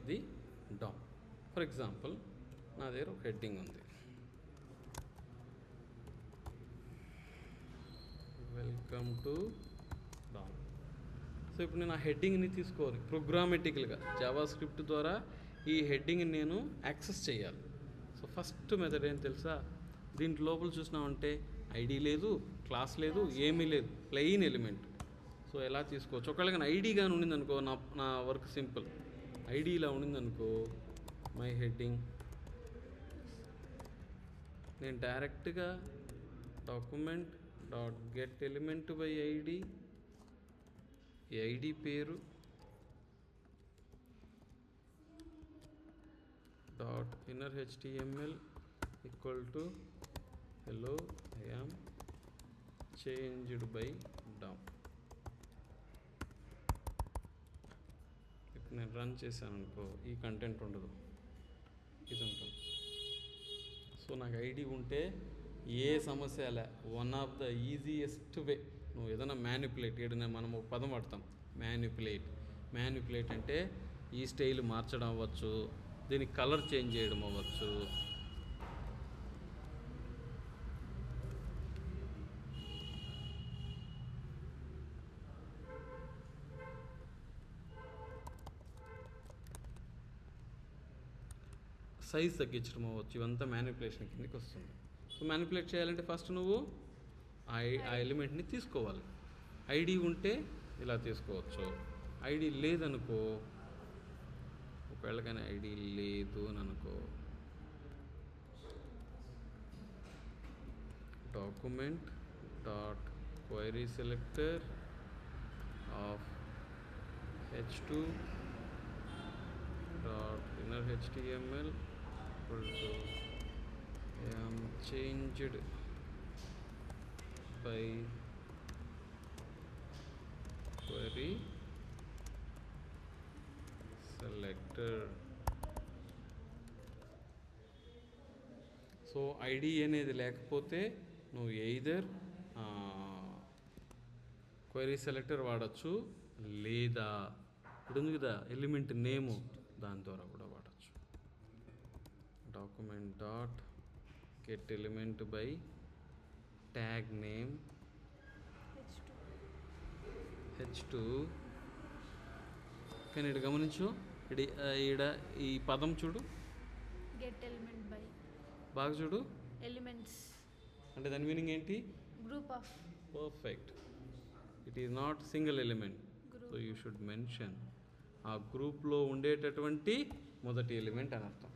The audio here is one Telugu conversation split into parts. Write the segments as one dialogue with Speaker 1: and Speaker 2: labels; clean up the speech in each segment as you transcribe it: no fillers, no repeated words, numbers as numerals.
Speaker 1: The DOM. ఫర్ ఎగ్జాంపుల్ నా దగ్గర ఒక హెడ్డింగ్ ఉంది, వెల్కమ్ టు DOM. సో ఇప్పుడు నేను ఆ హెడ్డింగ్ని తీసుకోవాలి ప్రోగ్రామెటికల్గా జావా స్క్రిప్ట్ ద్వారా ఈ హెడ్డింగ్ని నేను యాక్సెస్ చేయాలి. సో ఫస్ట్ మెథడ్ ఏం తెలుసా, దీంట్లో లోపల చూసినామంటే ఐడి లేదు, క్లాస్ లేదు, ఏమీ లేదు, ప్లెయిన్ ఎలిమెంట్. సో ఎలా తీసుకోవచ్చు, ఒకవేళ కానీ ఐడి కానీ ఉండిందనుకో నా వర్క్ సింపుల్. ఐడి ఇలా ఉండిందనుకో మై హెడ్డింగ్, నేను డైరెక్ట్గా document dot get element by ID, ఈ ఐడి పేరు dot inner HTML equal to hello I am changed by DOM. ఇప్పుడు నేను రన్ చేశాను అనుకో ఈ కంటెంట్ ఉండదు, ఇది ఉంటుంది. సో నాకు ఐడి ఉంటే ఏ సమస్య లే. One of the easiest way, నువ్వు ఏదైనా మ్యానిపులేట్, ఏదైనా మనం ఒక పదం వాడతాం మ్యానిపులేట్ అంటే ఈ స్టైల్ మార్చడం అవ్వచ్చు, దీనికి కలర్ చేంజ్ చేయడం అవ్వచ్చు. సైజ్ తగ్గించడం అవ్వచ్చు, ఇవంతా మ్యానిపులేషన్ కిందకి వస్తుంది. సో మ్యానిపులేట్ చేయాలంటే ఫస్ట్ నువ్వు ఆ ఎలిమెంట్ని తీసుకోవాలి. ఐడి ఉంటే ఇలా తీసుకోవచ్చు, ఐడి లేదనుకో, ఒకవేళ కానీ ఐడి లేదు అని అనుకో, document dot query selector of h2 dot inner HTML equal to I am changed by query selector. So ID అనేది లేకపోతే నువ్వు ఎయిదర్ క్వెరీ సెలెక్టర్ వాడచ్చు, లేదా ఇప్పుడు ఉంది కదా ఎలిమెంట్ నేము, దాని ద్వారా కూడా వాడచ్చు. Document dot get element by tag name h2. కానీ ఇక్కడ గమనించు, ఈడ ఈ పదం చూడు,
Speaker 2: గెట్ ఎలిమెంట్ బై,
Speaker 1: బాగా చూడు,
Speaker 2: ఎలిమెంట్స్
Speaker 1: అంటే దాని మీనింగ్ ఏంటి,
Speaker 2: group of.
Speaker 1: Perfect, it is not single element. So you should mention ఆ గ్రూప్లో ఉండేటటువంటి మొదటి ఎలిమెంట్ అని అర్థం.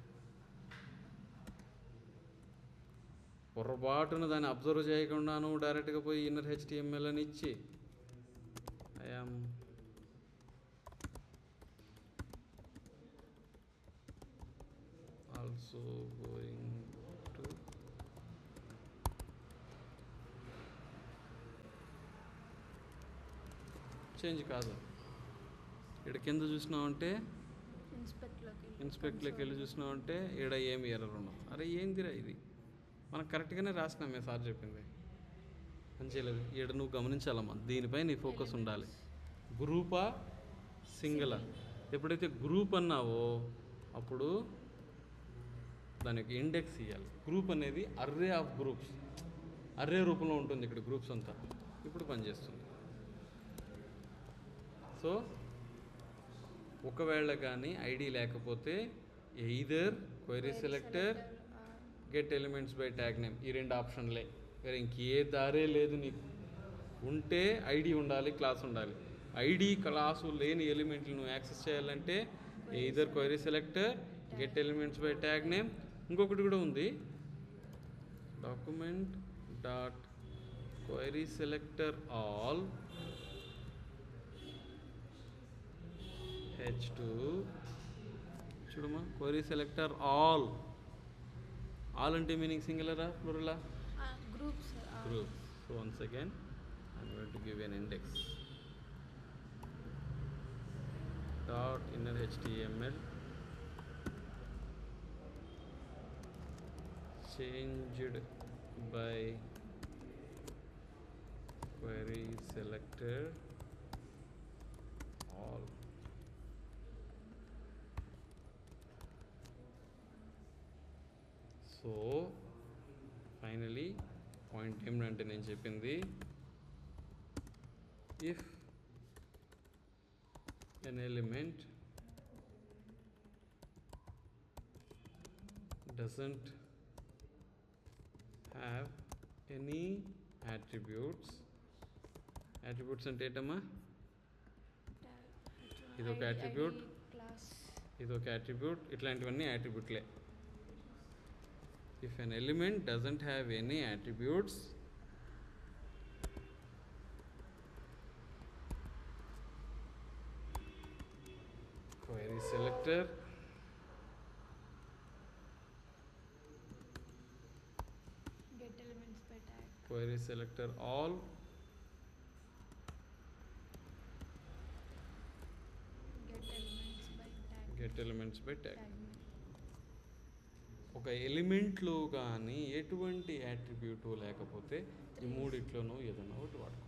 Speaker 1: పొరపాటున దాన్ని అబ్జర్వ్ చేయకుండాను డైరెక్ట్గా పోయి ఇన్నర్ HTML అని ఇచ్చి I am also going to change కాదు. ఇక్కడ కింద చూసినామంటే ఇన్స్పెక్ట్లోకి వెళ్ళి చూసినామంటే ఈడ ఏమి ఎర్రర్ ఉండదు. అరే ఏందిరా ఇది, మనకు కరెక్ట్గానే రాసినామే సార్ చెప్పింది అని చేయలేదు. ఈడ నువ్వు గమనించాలమ్మా, దీనిపై నీ ఫోకస్ ఉండాలి. గ్రూపా సింగిలా, ఎప్పుడైతే గ్రూప్ అన్నావో అప్పుడు దానికి ఇండెక్స్ ఇవ్వాలి. గ్రూప్ అనేది అర్రే ఆఫ్ గ్రూప్స్, అర్రే రూపంలో ఉంటుంది ఇక్కడ గ్రూప్స్ అంతా. ఇప్పుడు పనిచేస్తుంది. సో ఒకవేళ కానీ ఐడి లేకపోతే either query selector get elements by tag name, ఈ రెండు ఆప్షన్లే, వేరే ఇంకే దారే లేదు నీకు. ఉంటే ఐడి ఉండాలి, క్లాస్ ఉండాలి. ఐడి క్లాసు లేని ఎలిమెంట్లు నువ్వు యాక్సెస్ చేయాలంటే either query selector get elements by tag name. ఇంకొకటి కూడా ఉంది, document dot query selector all h2 చూడమ్మా, క్వెరీ సెలెక్టర్ ఆల్ అంటే మీనింగ్ సింగులరా ప్లూరలా,
Speaker 2: groups.
Speaker 1: So once again I'm going to give an index dot inner HTML changed by query selector all. So finally point ఏమిటంటే నేను చెప్పింది, if an element doesn't have any attributes అంటే ఏంటమ్మా, ఇది ఒక attribute,
Speaker 2: క్లాస్.
Speaker 1: ఇది ఒక attribute, ఇట్లాంటివన్నీ attributeలే. If an element doesn't have any attributes, query selector
Speaker 2: Get elements by tag.
Speaker 1: query selector all
Speaker 2: Get elements by tag.
Speaker 1: get elements by tag. ఒక ఎలిమెంట్లో కానీ ఎటువంటి యాట్రిబ్యూట్ లేకపోతే ఈ మూడిట్లోనూ ఏదైనా ఒకటి వాడుకో.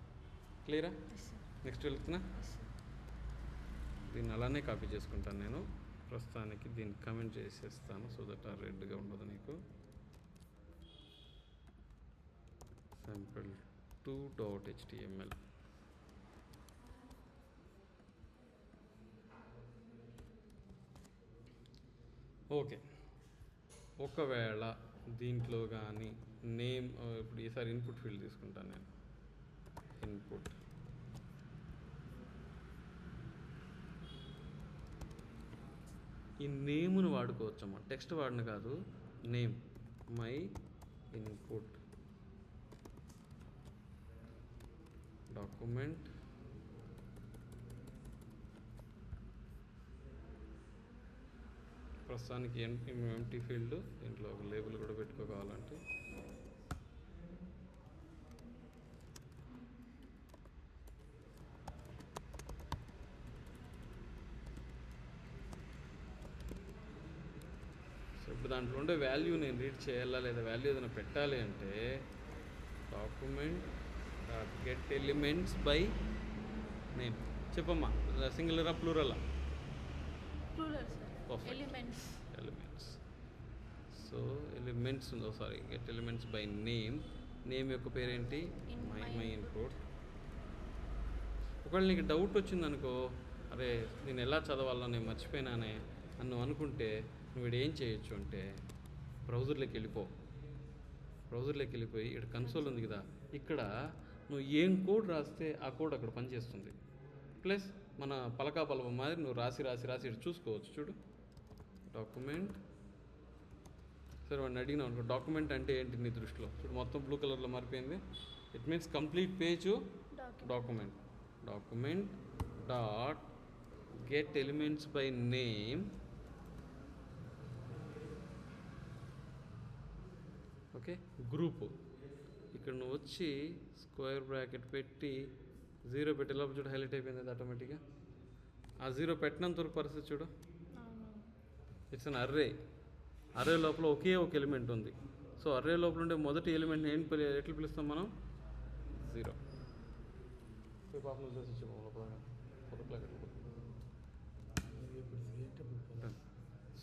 Speaker 1: క్లియరా?
Speaker 2: Yes, sir.
Speaker 1: నెక్స్ట్ వెళ్తున్నా,
Speaker 2: Yes, sir.
Speaker 1: దీన్ని అలానే కాపీ చేసుకుంటాను నేను. ప్రస్తుతానికి దీన్ని కమెంట్ చేసేస్తాను సో దట్ ఆ రెడ్గా ఉండదు నీకు. sample2.html. ఓకే, ఒకవేళ దీంట్లో కానీ నేమ్, ఇప్పుడు ఈసారి ఇన్పుట్ ఫీల్డ్ తీసుకుంటాను నేను. ఇన్పుట్ ఈ నేమ్ను వాడుకోవచ్చమ్మా, టెక్స్ట్ వాడిన కాదు, నేమ్ మై ఇన్పుట్ డాక్యుమెంట్ ప్రస్తుతానికి ఎంటీ ఫీల్డ్, దీంట్లో ఒక లేబుల్ కూడా పెట్టుకోవాలంటే సో ఇప్పుడు దాంట్లో ఉండే వాల్యూ నేను రీడ్ చేయాలా లేదా వాల్యూ ఏదైనా పెట్టాలి అంటే document get elements by name. చెప్పమ్మా, సింగులరా ప్లూరలా?
Speaker 2: Plural, sir.
Speaker 1: Perfect.
Speaker 2: Elements.
Speaker 1: Elements. So elements ఉందో, sorry, get elements by name. Name యొక్క పేరేంటి?
Speaker 2: In
Speaker 1: my
Speaker 2: my
Speaker 1: my input. ఒకవేళ నీకు డౌట్ వచ్చిందనుకో, అరే నేను ఎలా చదవాలో నేను మర్చిపోయినానే అని నువ్వు అనుకుంటే నువ్వు ఇక్కడ ఏం చేయొచ్చు అంటే బ్రౌజర్లోకి వెళ్ళిపో. బ్రౌజర్లోకి వెళ్ళిపోయి ఇక్కడ కన్సోల్ ఉంది కదా, ఇక్కడ నువ్వు ఏం కోడ్ రాస్తే ఆ కోడ్ అక్కడ పనిచేస్తుంది. ప్లస్ మన పలకా పలవ మాదిరి నువ్వు రాసి రాసి రాసి ఇక్కడ చూసుకోవచ్చు. చూడు, డాక్యుమెంట్. సరే వాడిని అడిగినావు అనుకో, డాక్యుమెంట్ అంటే ఏంటి నీ దృష్టిలో? చూడు మొత్తం బ్లూ కలర్లో మారిపోయింది. It means complete page document. Document dot get elements by name. Okay, group. ఇక్కడ నువ్వు వచ్చి స్క్వేర్ బ్రాకెట్ పెట్టి 0 పెట్టి లోపల చూడు హైలైట్ అయిపోయింది అది ఆటోమేటిక్గా. ఆ 0 పెట్టినంత వరకు పరిస్థితి చూడు, ఇట్స్ అన్ అర్రే. అర్రే లోపల ఒకే ఒక ఎలిమెంట్ ఉంది. సో అర్రే లోపల ఉండే మొదటి ఎలిమెంట్ ఎట్లా పిలుస్తాం మనం? 0.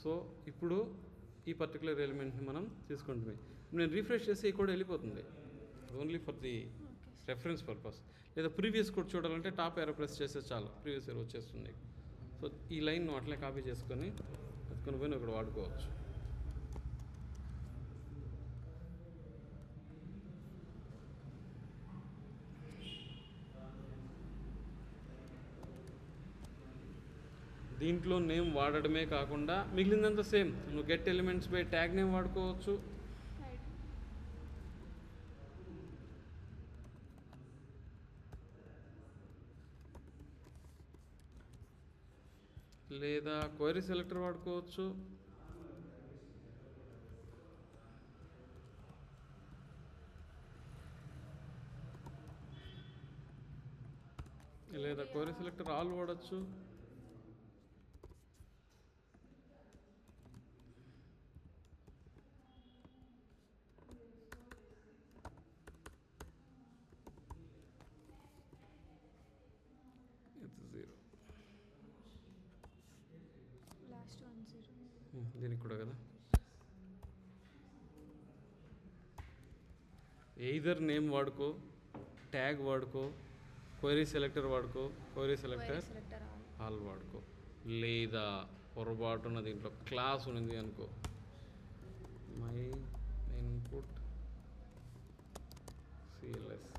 Speaker 1: సో ఇప్పుడు ఈ పర్టికులర్ ఎలిమెంట్ని మనం తీసుకుంటుంది. నేను రీఫ్రెష్ చేస్తే ఈ కోడ్ వెళ్ళిపోతుంది, only for the reference purpose. లేదా ప్రీవియస్ కోడ్ చూడాలంటే టాప్ ఏరో ప్రెస్ చేస్తే చాలు, ప్రీవియస్ ఏరో వచ్చేస్తుంది. సో ఈ లైన్ నువ్వు అట్లే కాపీ చేసుకొని ఎత్తుకొని పోయి నువ్వు ఇక్కడ వాడుకోవచ్చు. దీంట్లో నేమ్ వాడడమే కాకుండా మిగిలిందంతా సేమ్. నువ్వు get elements by tag name వాడుకోవచ్చు, లేదా క్వైరీ సెలెక్టర్ వాడుకోవచ్చు, లేదా క్వైరీ సెలెక్టర్ ఆల్ వాడచ్చు.
Speaker 2: లాస్ట్ 1 0.
Speaker 1: దీనికి కూడా కదా. ఎయిదర్ నేమ్ వాడుకో, ట్యాగ్ వాడుకో, క్వైరీ సెలెక్టర్ వాడుకో, క్వైరీ సెలెక్టర్
Speaker 2: సెలెక్టర్
Speaker 1: ఆల్ వాడుకో. లేదా పొరపాటున దీంట్లో క్లాస్ ఉంది అనుకో, మై ఇన్పుట్ సిఎల్ఎస్,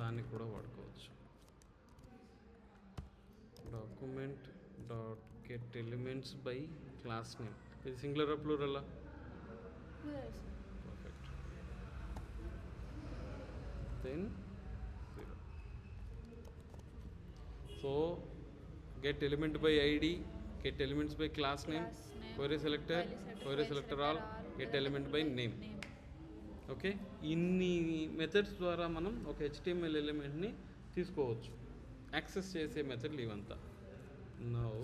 Speaker 1: దాన్ని కూడా వాడుకోవచ్చు. Document dot get elements by class name. ఇది సింగులరా ప్లూరలా?
Speaker 2: Plural sir.
Speaker 1: Perfect. Then 0. So get element by ID, get elements by class name, query selector, query selector all, get element by name. Okay, ఇన్ని మెథడ్స్ ద్వారా మనం ఒక HTML ఎలిమెంట్ని తీసుకోవచ్చు. యాక్సెస్ చేసే మెథడ్లు ఇవంతా. Now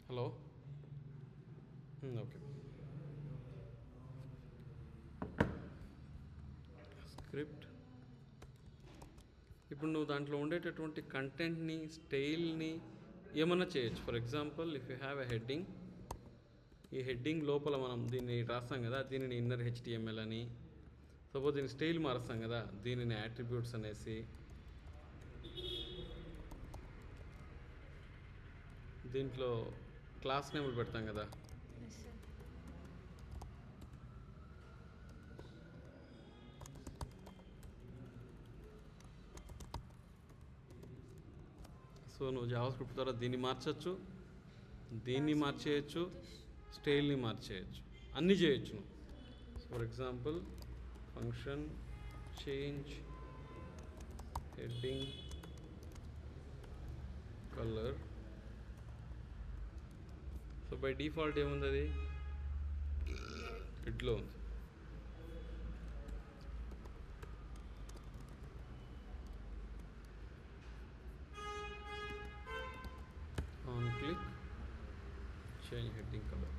Speaker 1: hello, okay. స్క్రిప్ట్. ఇప్పుడు నువ్వు దాంట్లో ఉండేటటువంటి కంటెంట్ని, స్టైల్ని ఏమన్నా చేయొచ్చు. For example, if you have a heading, ఈ హెడ్డింగ్ లోపల మనం దీన్ని రాస్తాం కదా, దీనిని ఇన్నర్ HTML అని. సపోజ్ దీని స్టైల్ మారుస్తాం కదా, దీనిని యాట్రిబ్యూట్స్ అనేసి, దీంట్లో క్లాస్ నేమ్లు పెడతాం కదా.
Speaker 2: Yes sir.
Speaker 1: సో నువ్వు జావాస్క్రిప్ట్ ద్వారా దీన్ని మార్చచ్చు, దీన్ని మార్చేయచ్చు, స్టైల్ని మార్చేయచ్చు, అన్నీ చేయొచ్చు నువ్వు. For example, function change heading colour. So by default ఏముంది, అది రెడ్లో ఉంది. On click change heading colour.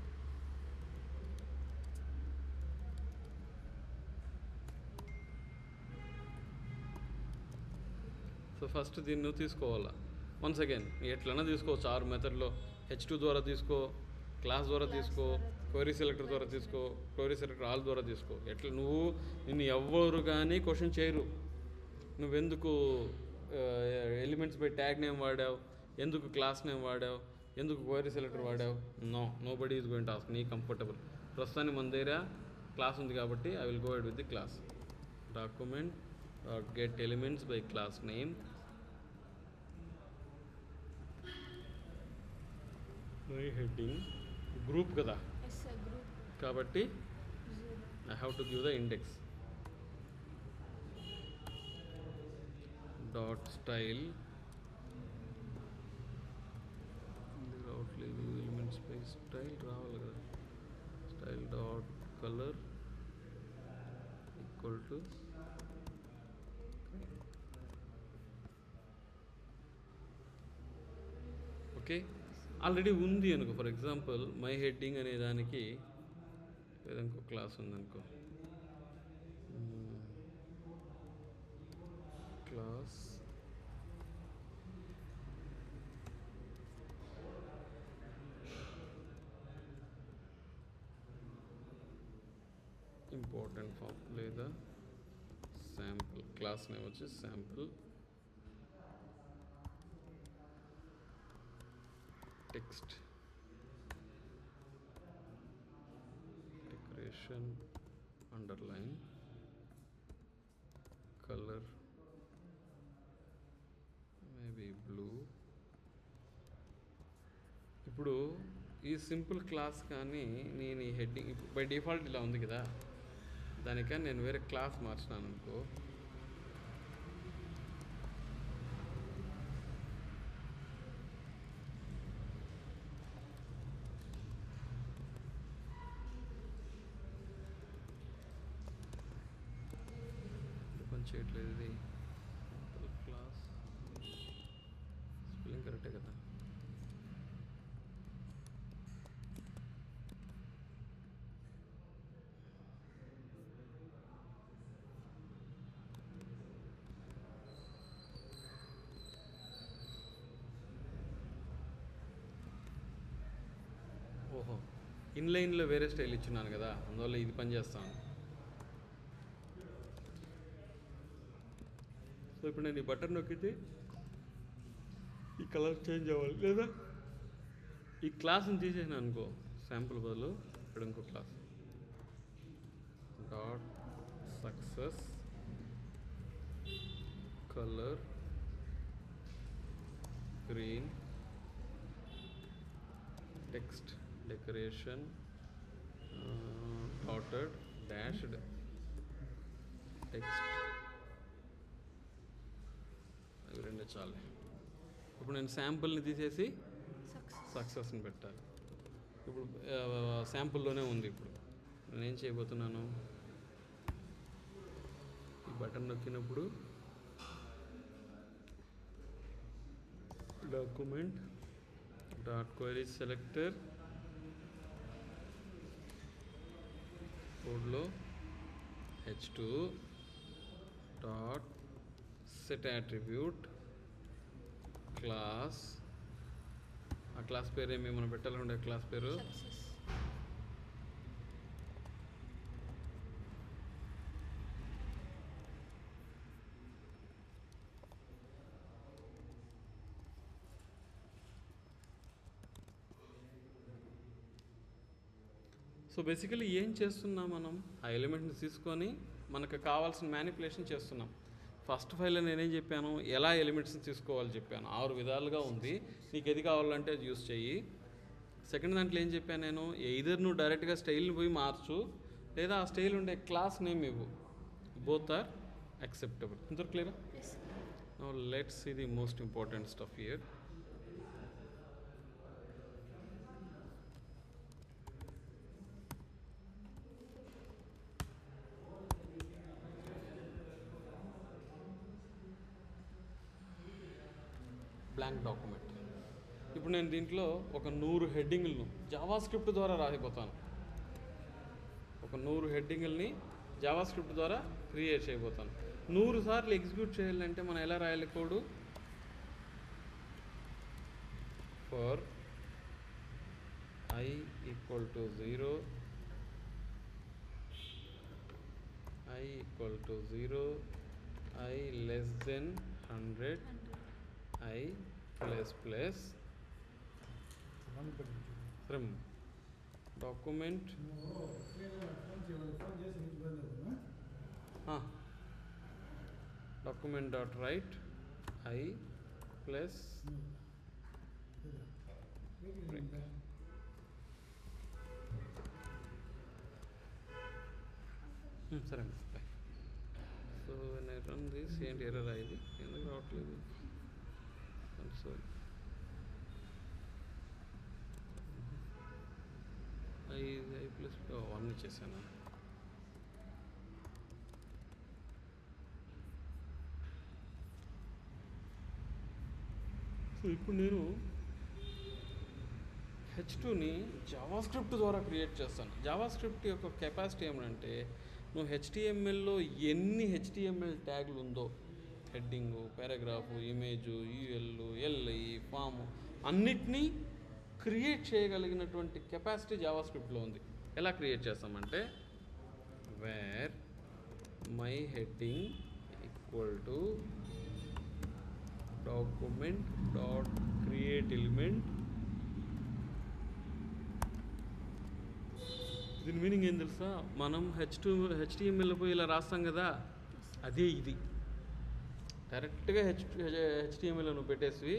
Speaker 1: So first దీన్ని నువ్వు తీసుకోవాలా. వన్స్ అగైన్ ఎట్లన్నా తీసుకోవచ్చు. 6 మెథడ్లో H2 ద్వారా తీసుకో, క్లాస్ ద్వారా తీసుకో, క్వైరీ సెలెక్టర్ ద్వారా తీసుకో, క్వైరీ సెలెక్టర్ ఆల్ ద్వారా తీసుకో. ఎట్లా నిన్ను ఎవ్వరు కానీ క్వశ్చన్ చేయరు, నువ్వెందుకు ఎలిమెంట్స్ బై ట్యాగ్ నేమ్ వాడావు, ఎందుకు క్లాస్ నేమ్ వాడావు, ఎందుకు క్వైరీ సెలెక్టర్ వాడావు. Nobody is going to ask. నీ కంఫర్టబుల్. ప్రస్తుతానికి మన దగ్గర క్లాస్ ఉంది కాబట్టి I will go head with the class. Document get elements by class name, heading group కదా
Speaker 2: ఎస్ సార్. గ్రూప్
Speaker 1: కాబట్టి
Speaker 2: 0.
Speaker 1: I have to give the index. Dot style. Outline elements by style రావాలి కదా. Style dot color equal to okay. Already ఉంది అనుకో. ఫర్ ఎగ్జాంపుల్, మై హెడ్డింగ్ అనే దానికి లేదా ఇంకో క్లాస్ ఉందనుకో, క్లాస్ ఇంపార్టెంట్ ఫామ్ లేదా శాంపుల్. క్లాస్ నేమ్ వచ్చి sample. Text decoration underline colour maybe blue. ఇప్పుడు ఈ సింపుల్ క్లాస్ కానీ నేను ఈ హెడ్డింగ్ బై డిఫాల్ట్ ఇలా ఉంది కదా, దానికని నేను వేరే క్లాస్ మార్చినాను అనుకో, చేయట్లేదు ఇది క్లాస్ ఉన్నట్టే కదా. ఓహో, ఇన్లైన్లో వేరే స్టైల్ ఇచ్చున్నాను కదా, అందువల్ల ఇది పని చేస్తాను. సో ఇప్పుడు నేను ఈ బటన్ నొక్కితే ఈ కలర్ చేంజ్ అవ్వాలి, లేదా ఈ క్లాస్ని తీసేసాను అనుకో, శాంపుల్ బదులు ఇక్కడ ఇంకో class dot success colour green text decoration dotted dashed text, అవి రెండు చాలే. ఇప్పుడు నేను శాంపుల్ని తీసేసి సక్సెస్ని పెట్టాలి. ఇప్పుడు శాంపుల్లోనే ఉంది. ఇప్పుడు నేనేం చేయబోతున్నాను, ఈ బటన్ నొక్కినప్పుడు డాక్యుమెంట్ డాట్ క్వెరీ సెలెక్టర్ కోడ్లో h2 dot set attribute class, ఆ క్లాస్ పేరు ఏమి మనం పెట్టాలంటే క్లాస్ పేరు
Speaker 2: సక్సెస్.
Speaker 1: సో బేసికలీ ఏం చేస్తున్నాం మనం, ఆ ఎలిమెంట్ని తీసుకొని మనకు కావాల్సిన మ్యానిపులేషన్ చేస్తున్నాం. ఫస్ట్ ఫైల్లో నేనేం చెప్పాను, ఎలా ఎలిమెంట్స్ని తీసుకోవాలి చెప్పాను. 6 విధాలుగా ఉంది, నీకు ఏది కావాలంటే అది యూస్ చెయ్యి. సెకండ్ దాంట్లో ఏం చెప్పాను నేను, ఎయిదర్ నువ్వు డైరెక్ట్గా స్టైల్ని పోయి మార్చు, లేదా ఆ స్టైల్ ఉండే క్లాస్ నేమ్ ఇవ్వు. Both are acceptable. ఇంత క్లియరా?
Speaker 2: Yes.
Speaker 1: Now let's see the most important stuff here. Blank document. ఇప్పుడు నేను దీంట్లో ఒక 100 హెడ్డింగ్లను జావా స్క్రిప్ట్ ద్వారా రాసిపోతాను. ఒక 100 హెడ్డింగ్లని జావా స్క్రిప్ట్ ద్వారా క్రియేట్ చేయబోతాను. 100 సార్లు ఎగ్జిక్యూట్ చేయాలంటే మనం ఎలా రాయాలి code, for I equal to 0, I equal to 0, I less than 100, I plus plus from document document dot write I plus break. సరే బాయ్. సో నేను రన్ దిస్, ఏంటి ఎర్రర్ అయింది, ఎందుకు రావట్లేదు కన్సోల్. ఐ ప్లస్ 1 ఇచ్చేసాను. సో ఇప్పుడు నేను H2ని జావా స్క్రిప్ట్ ద్వారా క్రియేట్ చేస్తాను. జావా స్క్రిప్ట్ యొక్క కెపాసిటీ ఏమంటే, నువ్వు HTMLలో ఎన్ని HTML ట్యాగ్లు ఉందో, heading, paragraph, image, UL, LI, form, అన్నిటినీ క్రియేట్ చేయగలిగినటువంటి కెపాసిటీ జావా స్క్రిప్ట్లో ఉంది. ఎలా క్రియేట్ చేస్తామంటే, var my heading equal to document dot create element. దీని మీనింగ్ ఏం తెలుసా, మనం HTML పోయి ఇలా రాస్తాం కదా, అదే ఇది. డైరెక్ట్గా HTML నువ్వు పెట్టేసి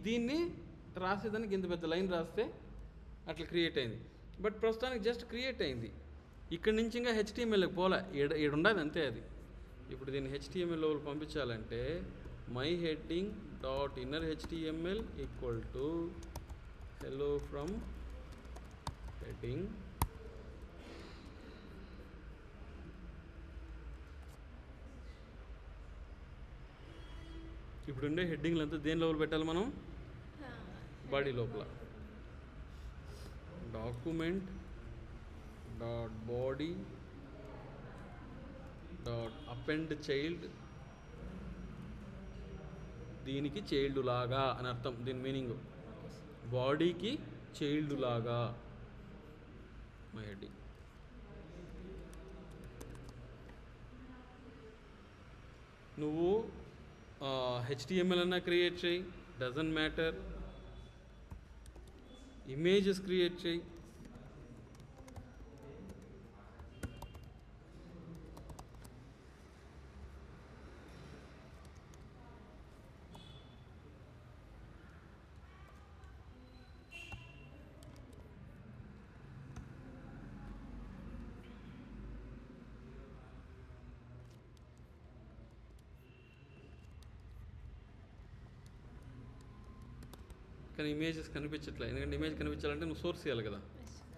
Speaker 1: దీన్ని రాసేదానికి ఇంత పెద్ద లైన్ రాస్తే అట్లా క్రియేట్ అయింది. బట్ ప్రస్తుతానికి జస్ట్ క్రియేట్ అయింది. ఇక్కడి నుంచి ఇంకా HTMLకి పోలే, ఈడ ఉండదు అంతే అది. ఇప్పుడు దీన్ని HTML లోపల పంపించాలంటే my heading dot inner HTML equal to hello from heading ఇప్పుడు ఉండే హెడ్డింగ్లు అంతా దేని లోపల పెట్టాలి మనం, బాడీ లోపల document dot body dot append child, దీనికి చైల్డ్ లాగా అని అర్థం. దీని మీనింగ్
Speaker 2: ఓకే సార్.
Speaker 1: బాడీకి చైల్డ్ లాగా మై హెడ్డింగ్. నువ్వు హెచ్టిఎంఎల్ అన్నా క్రియేట్ చేయి, డజంట్ మ్యాటర్. ఇమేజెస్ క్రియేట్ చేయి, కానీ ఇమేజెస్ కనిపించట్లే. ఎందుకంటే ఇమేజ్ కనిపించాలంటే నువ్వు సోర్స్ చేయాలి కదా.
Speaker 2: Yes sir.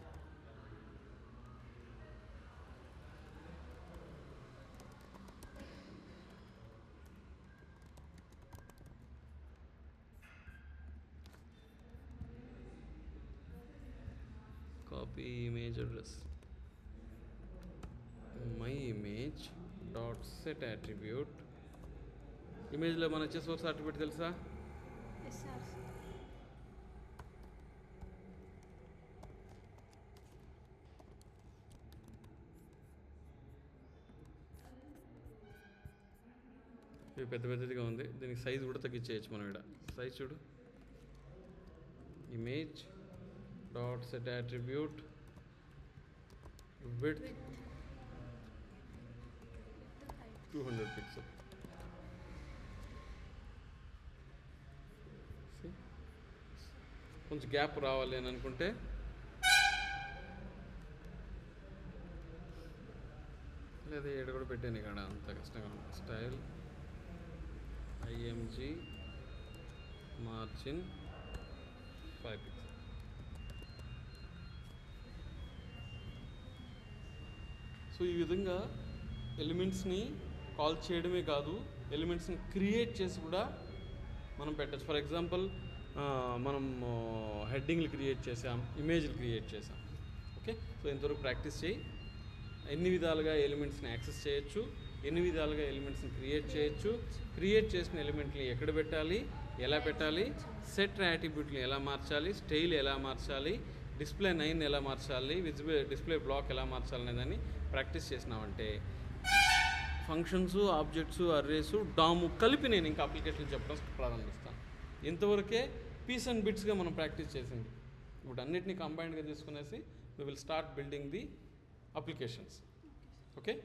Speaker 1: Copy image address, my image dot set attribute. ఇమేజ్లో మన వచ్చే సోర్స్ అట్రిబ్యూట్ తెలుసా?
Speaker 2: Yes sir.
Speaker 1: ఇది పెద్ద పెద్దదిగా ఉంది, దీనికి సైజ్ కూడా తగ్గించేయచ్చు మనం. ఇక్కడ సైజ్ చూడు, image dot set attribute width
Speaker 2: with height
Speaker 1: 200 pixel. కొంచెం గ్యాప్ రావాలి అని అనుకుంటే లేదా ఏడు కూడా పెట్టాను ఇక్కడ, అంత కష్టంగా ఉంది. Style IMG margin 5 pixel. So ఈ విధంగా ఎలిమెంట్స్ని కాల్ చేయడమే కాదు, ఎలిమెంట్స్ని క్రియేట్ చేసి కూడా మనం పెట్టచ్చు. ఫర్ ఎగ్జాంపుల్ మనం హెడ్డింగ్లు క్రియేట్ చేసాం, ఇమేజ్లు క్రియేట్ చేసాం. ఓకే, సో ఇంతవరకు ప్రాక్టీస్ చేయి. ఎన్ని విధాలుగా ఎలిమెంట్స్ని యాక్సెస్ చేయొచ్చు, ఎన్ని విధాలుగా ఎలిమెంట్స్ని క్రియేట్ చేయొచ్చు, క్రియేట్ చేసిన ఎలిమెంట్ని ఎక్కడ పెట్టాలి, ఎలా పెట్టాలి, సెట్ యాట్రిబ్యూట్ని ఎలా మార్చాలి, స్టైల్ ఎలా మార్చాలి, డిస్ప్లే 9 ఎలా మార్చాలి, డిస్ప్లే బ్లాక్ ఎలా మార్చాలి అనేదాన్ని ప్రాక్టీస్ చేసినామంటే ఫంక్షన్స్, ఆబ్జెక్ట్స్, అర్రేసు, డాము కలిపి నేను ఇంకా అప్లికేషన్లు చెప్పడం ప్రారంభిస్తాను. ఇంతవరకే పీస్ అండ్ బిట్స్గా మనం ప్రాక్టీస్ చేసింది. ఇప్పుడు అన్నిటినీ కంబైన్డ్గా తీసుకునేసి we will start building the applications. Okay.